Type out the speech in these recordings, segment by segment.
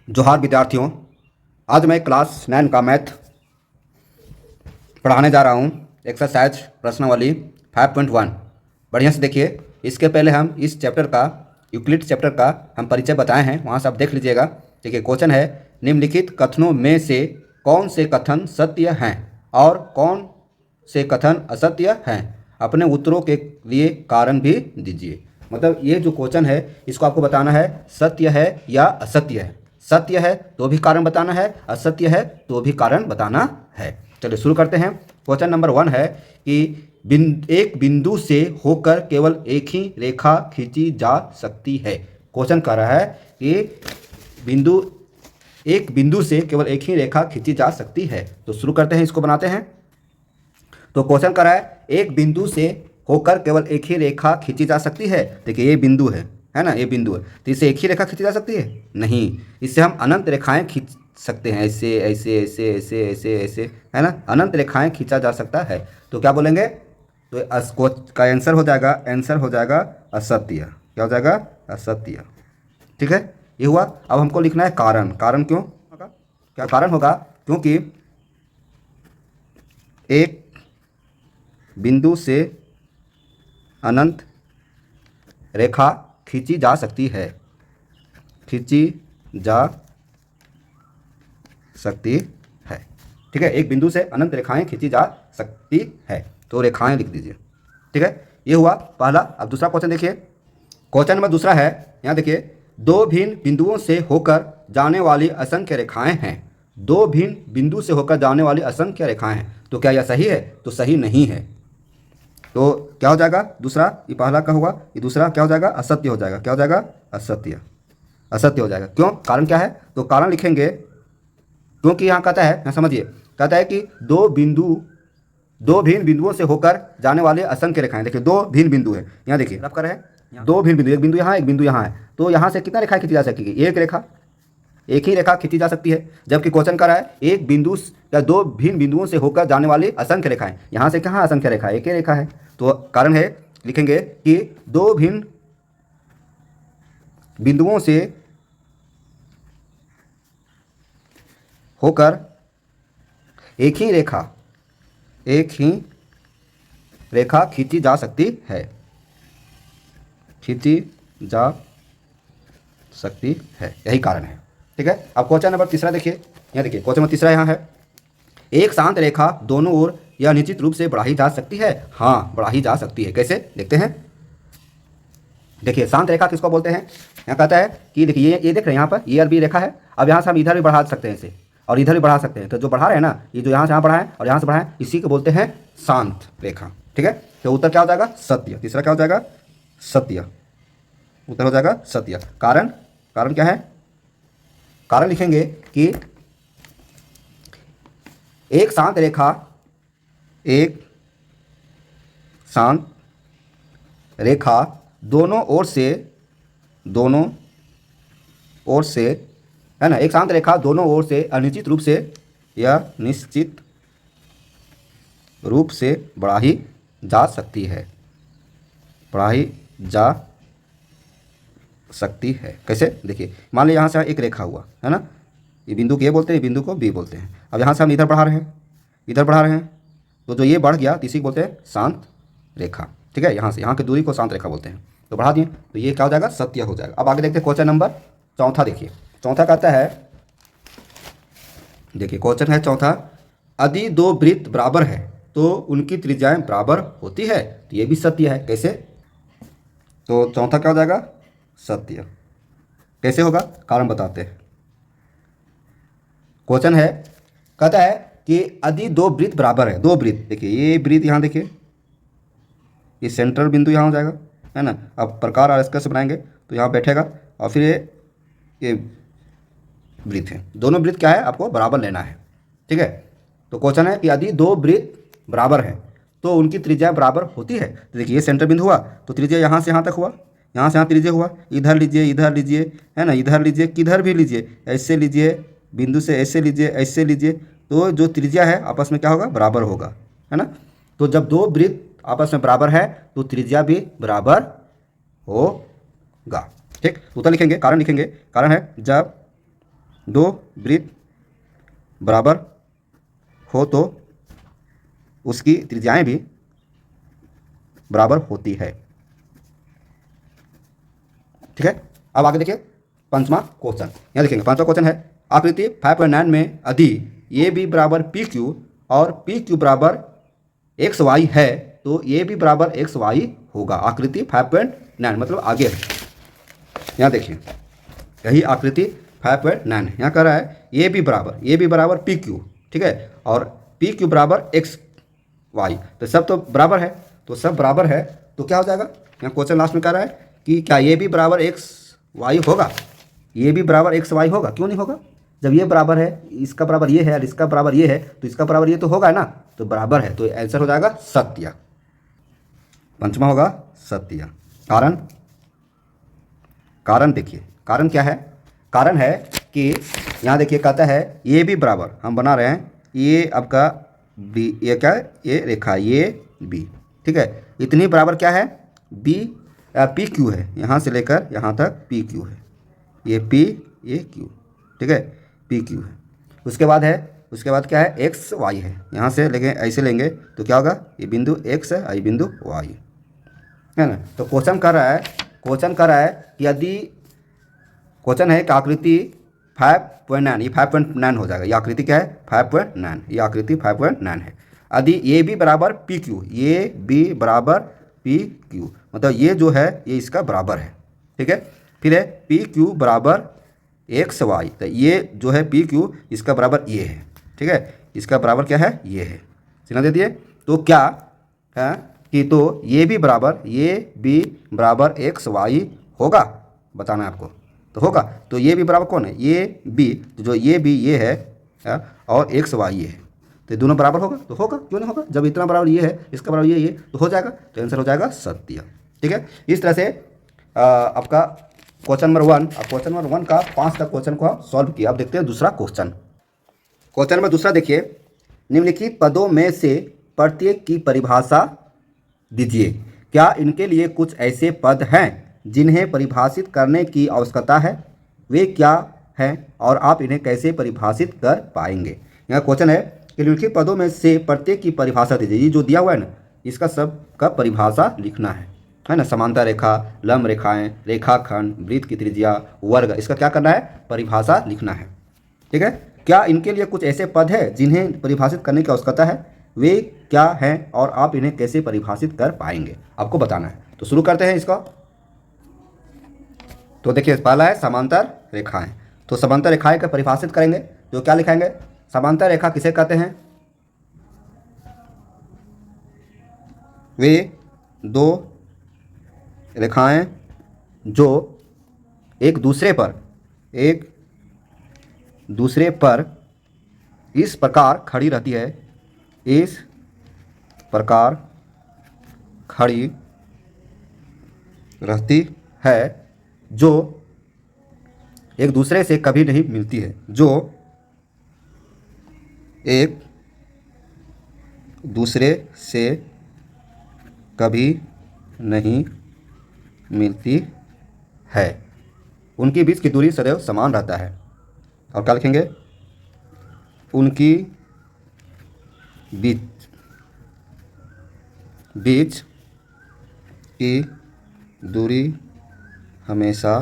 जोहार विद्यार्थियों। आज मैं क्लास 9 का मैथ पढ़ाने जा रहा हूँ। एक्सरसाइज प्रश्नावली 5.1 बढ़िया से देखिए। इसके पहले हम इस चैप्टर का यूक्लिड चैप्टर का हम परिचय बताए हैं, वहाँ से आप देख लीजिएगा। देखिए क्वेश्चन है, निम्नलिखित कथनों में से कौन से कथन सत्य हैं और कौन से कथन असत्य हैं, अपने उत्तरों के लिए कारण भी दीजिए। मतलब ये जो क्वेश्चन है इसको आपको बताना है सत्य है या असत्य है। सत्य है तो भी कारण बताना है, असत्य है तो भी कारण बताना है। चलिए शुरू करते हैं। क्वेश्चन नंबर 1 है कि एक बिंदु से होकर केवल एक ही रेखा खींची जा सकती है। क्वेश्चन कह रहा है कि एक बिंदु से केवल एक ही रेखा खींची जा सकती है। तो शुरू करते हैं, इसको बनाते हैं। तो क्वेश्चन कर रहा है एक बिंदु से होकर केवल एक ही रेखा खींची जा सकती है। देखिए ये बिंदु है ना, ये बिंदु है, तो इससे एक ही रेखा खींची जा सकती है? नहीं, इससे हम अनंत रेखाएं खींच सकते हैं, ऐसे ऐसे ऐसे ऐसे ऐसे ऐसे, है ना, अनंत रेखाएं खींचा जा सकता है। तो क्या बोलेंगे? तो का आंसर हो जाएगा, आंसर हो जाएगा असत्य। क्या हो जाएगा? असत्य। ठीक है, ये हुआ। अब हमको लिखना है कारण। कारण क्यों होगा? क्या कारण होगा? क्योंकि एक बिंदु से अनंत रेखा खींची जा सकती है, खींची जा सकती है। ठीक है, एक बिंदु से अनंत रेखाएं खींची जा सकती है, तो रेखाएं लिख दीजिए। ठीक है, ये हुआ पहला। अब दूसरा क्वेश्चन देखिए। क्वेश्चन नंबर दूसरा है, यहाँ देखिए, दो भिन्न बिंदुओं से होकर जाने वाली असंख्य रेखाएं हैं। दो भिन्न बिंदु से होकर जाने वाली असंख्य रेखाएं हैं, तो क्या यह सही है? तो सही नहीं है। तो क्या हो जाएगा? दूसरा, ये पहला का होगा, ये दूसरा क्या हो जाएगा? असत्य हो जाएगा। क्या हो जाएगा? असत्य। असत्य हो जाएगा। क्यों? कारण क्या है? तो कारण लिखेंगे, क्योंकि यहाँ कहता है, यहाँ समझिए, कहता है कि दो भिन्न बिंदुओं से होकर जाने वाले असंख्य रेखाएं। देखिए दो भिन्न बिंदु है, यहाँ देखिए रब कर है, दो भिन्न बिंदु, एक बिंदु यहाँ, एक बिंदु यहाँ है। तो यहाँ से कितना रेखा खींची जा सकेगी? एक रेखा, एक ही रेखा खींची जा सकती है। जबकि क्वेश्चन कर रहा है एक बिंदु या दो भिन्न बिंदुओं से होकर जाने वाली असंख्य रेखाएं। यहाँ से कहाँ असंख्य रेखा? एक ही रेखा है। तो कारण है, लिखेंगे कि दो भिन्न बिंदुओं से होकर एक ही रेखा खींची जा सकती है, खींची जा सकती है, यही कारण है। ठीक है, अब क्वेश्चन नंबर तीसरा देखिए। यहाँ देखिए क्वेश्चन नंबर तीसरा यहाँ है, एक शांत रेखा दोनों ओर या निश्चित रूप से बढ़ाई जा सकती है। हाँ, बढ़ाई जा सकती है। कैसे? देखते हैं। देखिए शांत रेखा किसको बोलते हैं? यहाँ कहता है कि देखिए ये देख रहे हैं, यहाँ पर ये और बी रेखा है। अब यहाँ से हम इधर भी बढ़ा सकते हैं इसे, और इधर भी बढ़ा सकते हैं। तो जो बढ़ा रहे हैं ना, ये जो यहाँ से यहाँ बढ़ाएं और यहाँ से बढ़ाएं, इसी को बोलते हैं शांत रेखा। ठीक है, तो उत्तर क्या हो जाएगा? सत्य। तीसरा क्या हो जाएगा? सत्य। उत्तर हो जाएगा सत्य। कारण, कारण क्या है? कारण लिखेंगे कि एक शांत रेखा दोनों ओर से, है ना, एक शांत रेखा दोनों ओर से अनिश्चित रूप से या निश्चित रूप से बढ़ाई जा सकती है, बढ़ाई जा सकती है। कैसे? देखिए मान लीजिए यहाँ से एक रेखा हुआ, है ना, ये बिंदु को ए बोलते हैं, बिंदु को बी बोलते हैं। अब यहाँ से हम इधर बढ़ा रहे हैं, इधर बढ़ा रहे हैं, तो जो ये बढ़ गया तो इसी को बोलते हैं शांत रेखा। ठीक है, यहाँ से यहाँ की दूरी को शांत रेखा बोलते हैं। तो बढ़ा दिए, तो ये क्या हो जाएगा? सत्य हो जाएगा। अब आगे देखते हैं क्वेश्चन नंबर चौथा। देखिए चौथा कहता है, देखिए क्वेश्चन है चौथा, यदि दो वृत्त बराबर है तो उनकी त्रिज्याएं बराबर होती है। तो ये भी सत्य है। कैसे? तो चौथा क्या हो जाएगा? सत्य। कैसे होगा? कारण बताते हैं। क्वेश्चन है, कहता है कि यदि दो वृत्त बराबर है, दो वृत्त, देखिए ये वृत्त यहाँ देखिए, ये सेंट्रल बिंदु यहाँ हो जाएगा, है ना। अब प्रकार और स्केच बनाएंगे तो यहाँ बैठेगा, और फिर ये वृत्त है। दोनों वृत्त क्या है? आपको बराबर लेना है। ठीक है, तो क्वेश्चन है कि यदि दो वृत्त बराबर है तो उनकी त्रिज्या बराबर होती है। तो देखिए ये सेंटर बिंदु हुआ, तो त्रिज्या यहाँ से यहाँ तक हुआ, यहाँ से यहाँ त्रिज्या हुआ, इधर लीजिए, है ना, इधर लीजिए, किधर भी लीजिए, ऐसे लीजिए, बिंदु से ऐसे लीजिए, ऐसे लीजिए, तो जो त्रिज्या है आपस में क्या होगा? बराबर होगा, है ना। तो जब दो वृत्त आपस में बराबर है तो त्रिज्या भी बराबर होगा। ठीक, उत्तर लिखेंगे, कारण लिखेंगे। कारण है, जब दो वृत्त बराबर हो तो उसकी त्रिज्याएं भी बराबर होती है। ठीक है, अब आगे देखिए पंचमा क्वेश्चन। यहाँ देखेंगे पांचवा क्वेश्चन है आकृति 5.9 में यदि ए बी बराबर पी क्यू और पी क्यू बराबर एक्स वाई है तो ए बी बराबर एक्स वाई होगा। आकृति 5.9 मतलब आगे है। यहाँ देखिए यही आकृति 5.9 यहाँ कह रहा है ए बी बराबर पी क्यू, ठीक है, और पी क्यू बराबर एक्स वाई, तो सब तो बराबर है, तो सब बराबर है तो क्या हो जाएगा। यहाँ क्वेश्चन लास्ट में कह रहा है कि क्या ए बी बराबर एक्स वाई होगा, ए बी बराबर एक्स वाई होगा, क्यों नहीं होगा। जब ये बराबर है, इसका बराबर ये है और इसका बराबर ये है तो इसका बराबर ये तो होगा ना, तो बराबर है, तो आंसर हो जाएगा सत्य। पंचमा होगा सत्य। कारण देखिए, कारण क्या है, कारण है कि यहाँ देखिए कहता है ए बी बराबर, हम बना रहे हैं ये आपका बी, ये क्या है, ये रेखा ये बी, ठीक है, इतनी बराबर क्या है बी पी क्यू है, यहाँ से लेकर यहाँ तक पी क्यू है, ये पी ये क्यू, ठीक है, पी क्यू है। उसके बाद क्या है एक्स वाई है, यहाँ से लेंगे ऐसे लेंगे तो क्या होगा, ये बिंदु एक्स है ये बिंदु वाई है ना। तो क्वेश्चन कर रहा है कि यदि क्वेश्चन है कि आकृति 5.9, ये 5.9 हो जाएगा, ये आकृति क्या है 5.9, ये आकृति 5.9 है। यदि ए बी बराबर पी क्यू, ए बी बराबर पी क्यू मतलब ये जो है ये इसका बराबर है, ठीक है। फिर है पी क्यू बराबर एक्स वाई, तो ये जो है पी क्यू इसका बराबर ये है, ठीक है, इसका बराबर क्या है ये है, सिग्नल दे दिए। तो क्या है कि तो ये बी बराबर एक्स वाई होगा, बताना है आपको, तो होगा। तो ये बी बराबर कौन है, ये बी, तो जो ये बी ये है और एक्स वाई ये है, तो दोनों बराबर होगा, तो होगा, क्यों नहीं होगा, जब इतना बराबर ये है इसका बराबर ये तो हो जाएगा, तो आंसर हो जाएगा सत्य। ठीक है, इस तरह से आपका क्वेश्चन नंबर 1, अब क्वेश्चन नंबर 1 का 5 तक क्वेश्चन को सॉल्व किया। अब देखते हैं दूसरा क्वेश्चन। क्वेश्चन नंबर दूसरा देखिए, निम्नलिखित पदों में से प्रत्येक की परिभाषा दीजिए। क्या इनके लिए कुछ ऐसे पद हैं जिन्हें परिभाषित करने की आवश्यकता है, वे क्या हैं और आप इन्हें कैसे परिभाषित कर पाएंगे। यहाँ क्वेश्चन है कि निम्नलिखित पदों में से प्रत्येक की परिभाषा दीजिए। ये जो दिया हुआ है ना, इसका सब का परिभाषा लिखना है ना। समांतर रेखा, लंब रेखाएं, रेखाखंड, वृत्त की त्रिज्या, वर्ग, इसका क्या करना है, परिभाषा लिखना है। ठीक है, क्या इनके लिए कुछ ऐसे पद हैं जिन्हें परिभाषित करने की आवश्यकता है, वे क्या हैं और आप इन्हें कैसे परिभाषित कर पाएंगे, आपको बताना है। तो शुरू करते हैं इसका। तो देखिए पहला है समांतर रेखाएं। तो समांतर रेखाएं का परिभाषित करेंगे, तो क्या लिखेंगे, समांतर रेखा किसे कहते हैं, वे दो रेखाएं जो एक दूसरे पर इस प्रकार खड़ी रहती है, इस प्रकार खड़ी रहती है, जो एक दूसरे से कभी नहीं मिलती है, जो एक दूसरे से कभी नहीं मिलती है, उनके बीच की दूरी सदैव समान रहता है। और क्या लिखेंगे, उनकी बीच की दूरी हमेशा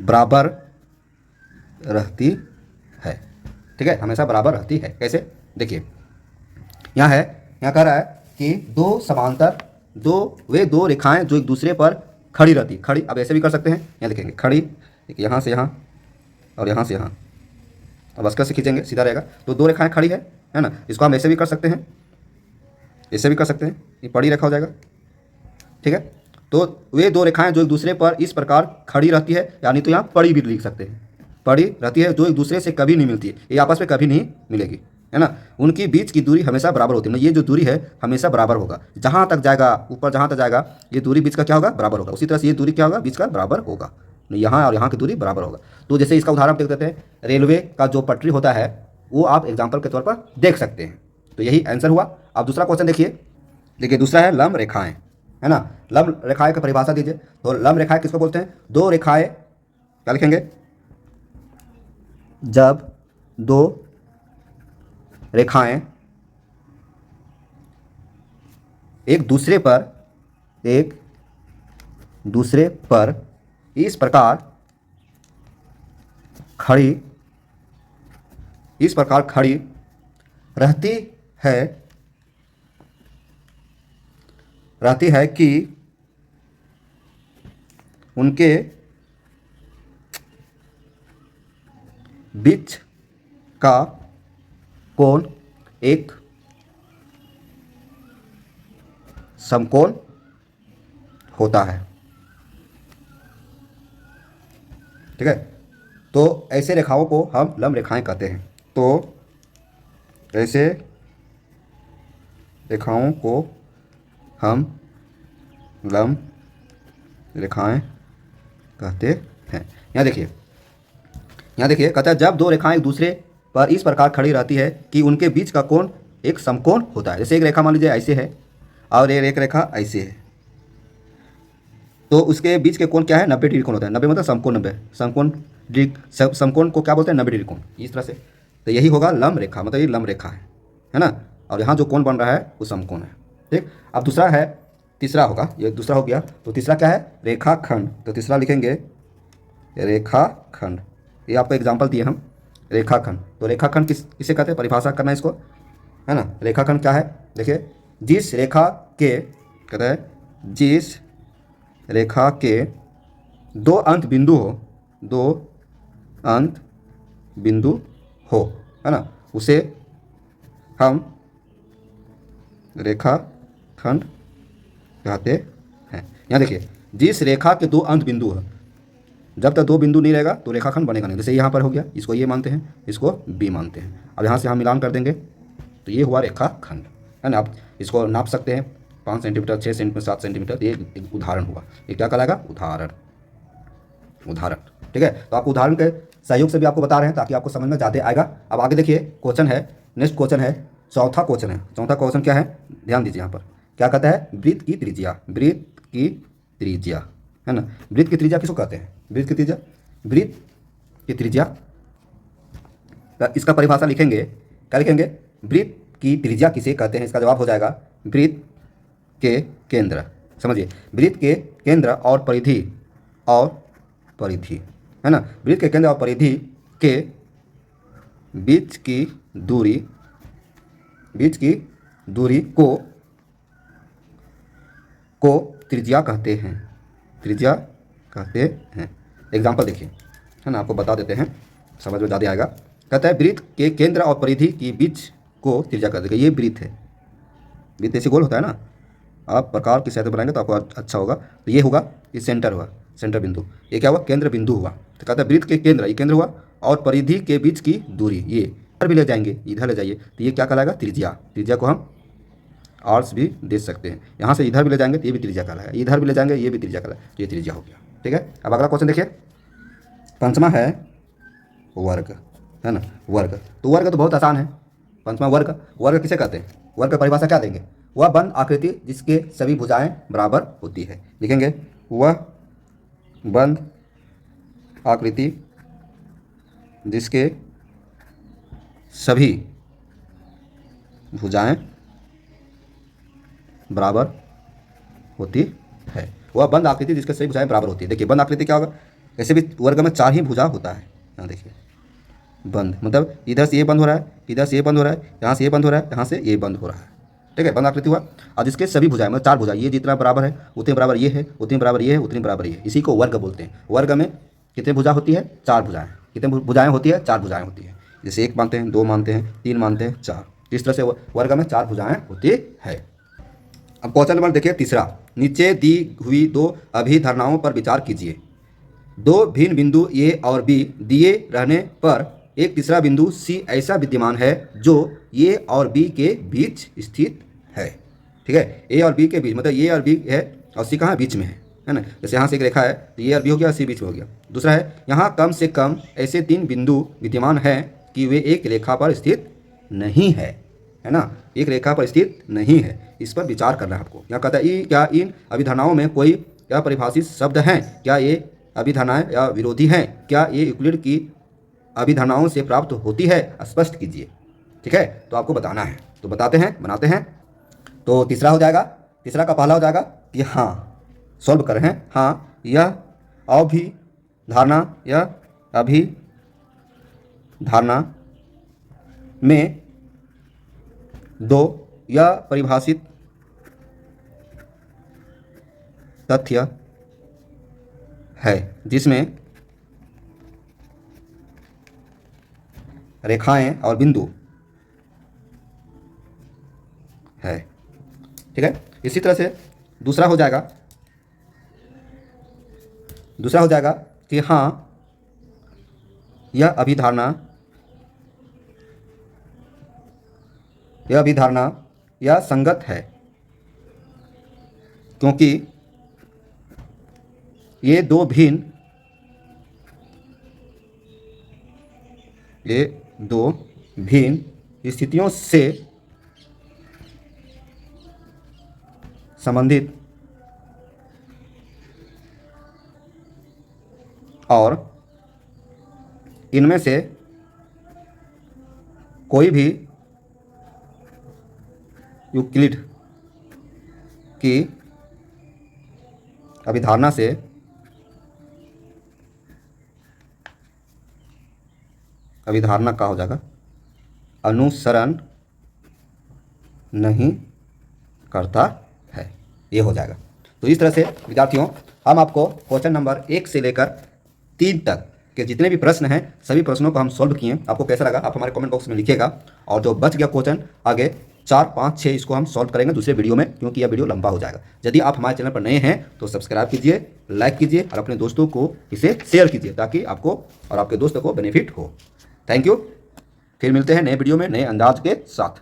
बराबर रहती है। ठीक है, हमेशा बराबर रहती है। कैसे, देखिए यहाँ है, यहाँ कह रहा है कि वे दो रेखाएं जो एक दूसरे पर खड़ी रहती, खड़ी, अब ऐसे भी कर सकते हैं, यहाँ देखेंगे खड़ी, देखिए यहाँ से यहाँ और यहाँ से यहाँ, अब अस्कर से खींचेंगे सीधा रहेगा, तो दो रेखाएं खड़ी है ना। इसको हम ऐसे भी कर सकते हैं, ऐसे भी कर सकते हैं, ये पड़ी रेखा हो जाएगा। ठीक है, तो वे दो रेखाएं जो एक दूसरे पर इस प्रकार खड़ी रहती है, यानी तो यहाँ पड़ी भी लिख सकते हैं, पड़ी रहती है, जो एक दूसरे से कभी नहीं मिलती है, ये आपस में कभी नहीं मिलेगी, है ना। उनकी बीच की दूरी हमेशा बराबर होती है, मतलब ये जो दूरी है हमेशा बराबर होगा, जहाँ तक जाएगा ऊपर, जहाँ तक जाएगा ये दूरी बीच का क्या होगा, बराबर होगा। उसी तरह से ये दूरी क्या होगा, बीच का बराबर होगा, यहाँ और यहाँ की दूरी बराबर होगा। तो जैसे इसका उदाहरण देख देते हैं, रेलवे का जो पटरी होता है वो आप एग्जाम्पल के तौर पर देख सकते हैं। तो यही आंसर हुआ। अब दूसरा क्वेश्चन देखिए, दूसरा है लंब रेखाएं, है ना। लंब रेखाएं की परिभाषा दीजिए। तो लंब रेखाएं किसको बोलते हैं, दो रेखाएं, क्या लिखेंगे, जब दो रेखाएं एक दूसरे पर इस प्रकार खड़ी रहती है कि उनके बीच का कोण एक समकोण होता है। ठीक है, तो ऐसे रेखाओं को हम लंब रेखाएं कहते हैं। तो ऐसे रेखाओं को हम लंब रेखाएं कहते हैं। यहाँ देखिए कहता है जब दो रेखाएं एक दूसरे पर इस प्रकार खड़ी रहती है कि उनके बीच का कोण एक समकोण होता है। जैसे एक रेखा मान लीजिए ऐसे है और एक रेखा ऐसे है, तो उसके बीच के कोण क्या है, 90 डिग्री कोण होता है। 90 मतलब समकोण 90, समकोण को क्या बोलते हैं, 90 डिग्री कोण, इस तरह से। तो यही होगा लंब रेखा, मतलब ये लंब रेखा है ना। और यहाँ जो कोण बन रहा है वो समकोण है। ठीक, अब दूसरा है, तीसरा होगा, ये दूसरा हो गया। तो तीसरा क्या है, रेखाखंड। तो तीसरा लिखेंगे रेखाखंड। ये आपको एग्जाम्पल दिए हम, रेखाखंड। तो रेखाखंड किसे कहते हैं, परिभाषा करना है इसको, है ना। रेखाखंड क्या है, देखिए, जिस रेखा के, कहते हैं जिस रेखा के दो अंत बिंदु हो, है ना, उसे हम रेखाखंड कहते हैं। यहाँ देखिए, जिस रेखा के दो अंत बिंदु है, जब तक दो बिंदु नहीं रहेगा तो रेखाखंड बनेगा नहीं। जैसे यहाँ पर हो गया, इसको ये मानते हैं, इसको बी मानते हैं। अब यहाँ से हम मिलान कर देंगे तो ये हुआ रेखाखंड, है ना। आप इसको नाप सकते हैं, 5 सेंटीमीटर, 6 सेंटीमीटर, 7 सेंटीमीटर। ये एक उदाहरण हुआ, ये क्या कहलाएगा, उदाहरण। ठीक है, तो आपको उदाहरण के सहयोग से भी आपको बता रहे हैं ताकि आपको समझ में ज़्यादा आएगा। अब आगे देखिए, क्वेश्चन है, नेक्स्ट क्वेश्चन है, चौथा क्वेश्चन क्या है, ध्यान दीजिए। यहाँ पर क्या कहता है, वृत्त की त्रिज्या, है ना। वृत्त की त्रिज्या किसको कहते हैं, वृत्त की त्रिज्या इसका परिभाषा लिखेंगे, क्या लिखेंगे, वृत्त की त्रिज्या किसे कहते हैं। इसका जवाब हो जाएगा वृत्त के केंद्र। समझिए, वृत्त के केंद्र और परिधि, है ना। वृत्त के केंद्र और परिधि के बीच की दूरी को त्रिज्या कहते हैं। एग्जाम्पल देखिए, है ना, आपको बता देते हैं, समझ में ज़्यादा आएगा। कहता है वृत्त के केंद्र और परिधि के बीच को त्रिज्या कहते हैं। ये वृत्त है, वृत्त ऐसे गोल होता है ना, आप प्रकार की सहायता बनाएंगे तो आपको अच्छा होगा। तो ये होगा, ये सेंटर हुआ, सेंटर बिंदु। ये क्या हुआ, केंद्र बिंदु हुआ। तो कहता है वृत्त के केंद्र, ये केंद्र हुआ, और परिधि के बीच की दूरी, ये इधर भी ले जाएंगे, इधर ले जाइए, तो ये क्या कहलाएगा, त्रिज्या को हम आर्स भी दे सकते हैं। यहाँ से इधर भी ले जाएंगे तो ये भी त्रिज्या कहलाएगा, इधर भी ले जाएंगे ये भी त्रिज्या कहलाएगा, तो ये त्रिज्या हो गया। ठीक है, अब अगला क्वेश्चन देखिए, पंचमा है वर्ग, है ना, वर्ग। तो वर्ग तो बहुत आसान है। पंचमा वर्ग किसे कहते हैं, वर्ग की परिभाषा क्या देंगे, वह बंद आकृति जिसके सभी भुजाएं बराबर होती है। लिखेंगे, वह बंद आकृति जिसके सभी भुजाएं बराबर होती है। वह बंद आकृति जिसके सभी भुजाएं बराबर होती है। देखिए, बंद आकृति क्या होगा, ऐसे भी वर्ग में 4 ही भुजा होता है। यहाँ देखिए, बंद मतलब इधर से ये बंद हो रहा है, इधर से ये बंद हो रहा है, यहाँ से ये बंद हो रहा है, यहाँ से ये बंद हो रहा है। ठीक है, बंद आकृति हुआ। और जिसके सभी भुजाएं मतलब 4 भुजा, ये जितना बराबर है उतने बराबर ये है, उतनी बराबर ये है, उतनी बराबर ये है, इसी को वर्ग बोलते हैं। वर्ग में कितने भुजा होती है, 4 भुजाएं। कितने भुजाएं होती है, 4 भुजाएं होती है। जैसे 1 मानते हैं, 2 मानते हैं, 3 मानते हैं, 4, इस तरह से वर्ग में 4 भुजाएं होती है। अब क्वेश्चन नंबर देखिए तीसरा, नीचे दी हुई 2 अभिधारणाओं पर विचार कीजिए। 2 भिन्न बिंदु ए और बी दिए रहने पर एक तीसरा बिंदु सी ऐसा विद्यमान है जो ए और बी के बीच स्थित है। ठीक है, ए और बी के बीच, मतलब ए और बी है और सी कहाँ बीच में है ना। जैसे यहाँ से एक रेखा है तो ए और बी हो गया, सी बीच में हो गया। दूसरा है, यहाँ कम से कम ऐसे 3 बिंदु विद्यमान हैं कि वे एक रेखा पर स्थित नहीं है ना, एक रेखा पर स्थित नहीं है। इस पर विचार करना है आपको। यहाँ कहता है क्या इन अभिधारणाओं में कोई अपरिभाषित शब्द हैं, क्या ये अभिधारणाएं या विरोधी हैं, क्या ये यूक्लिड की अभिधारणाओं से प्राप्त होती है, स्पष्ट कीजिए। ठीक है, तो आपको बताना है, तो बताते हैं, बनाते हैं। तो तीसरा हो जाएगा, तीसरा का पहला हो जाएगा कि हाँ, सॉल्व कर रहे हैं। हाँ, यह अभिधारणा में दो यह परिभाषित तथ्य है जिसमें रेखाएं और बिंदु है। ठीक है, इसी तरह से दूसरा हो जाएगा कि हाँ, यह अभिधारणा यह संगत है क्योंकि ये दो भिन्न स्थितियों से संबंधित और इनमें से कोई भी यूक्लिड की अभिधारणा से अभिधारणा का हो जाएगा अनुसरण नहीं करता है, ये हो जाएगा। तो इस तरह से विद्यार्थियों, हम आपको क्वेश्चन नंबर 1 से लेकर 3 तक के जितने भी प्रश्न हैं सभी प्रश्नों को हम सॉल्व किए। आपको कैसा लगा आप हमारे कमेंट बॉक्स में लिखिएगा, और जो बच गया क्वेश्चन आगे 4, 5, 6 इसको हम सॉल्व करेंगे दूसरे वीडियो में, क्योंकि यह वीडियो लंबा हो जाएगा। यदि आप हमारे चैनल पर नए हैं तो सब्सक्राइब कीजिए, लाइक कीजिए और अपने दोस्तों को इसे शेयर कीजिए ताकि आपको और आपके दोस्तों को बेनिफिट हो। Thank you. फिर मिलते हैं नए वीडियो में नए अंदाज के साथ।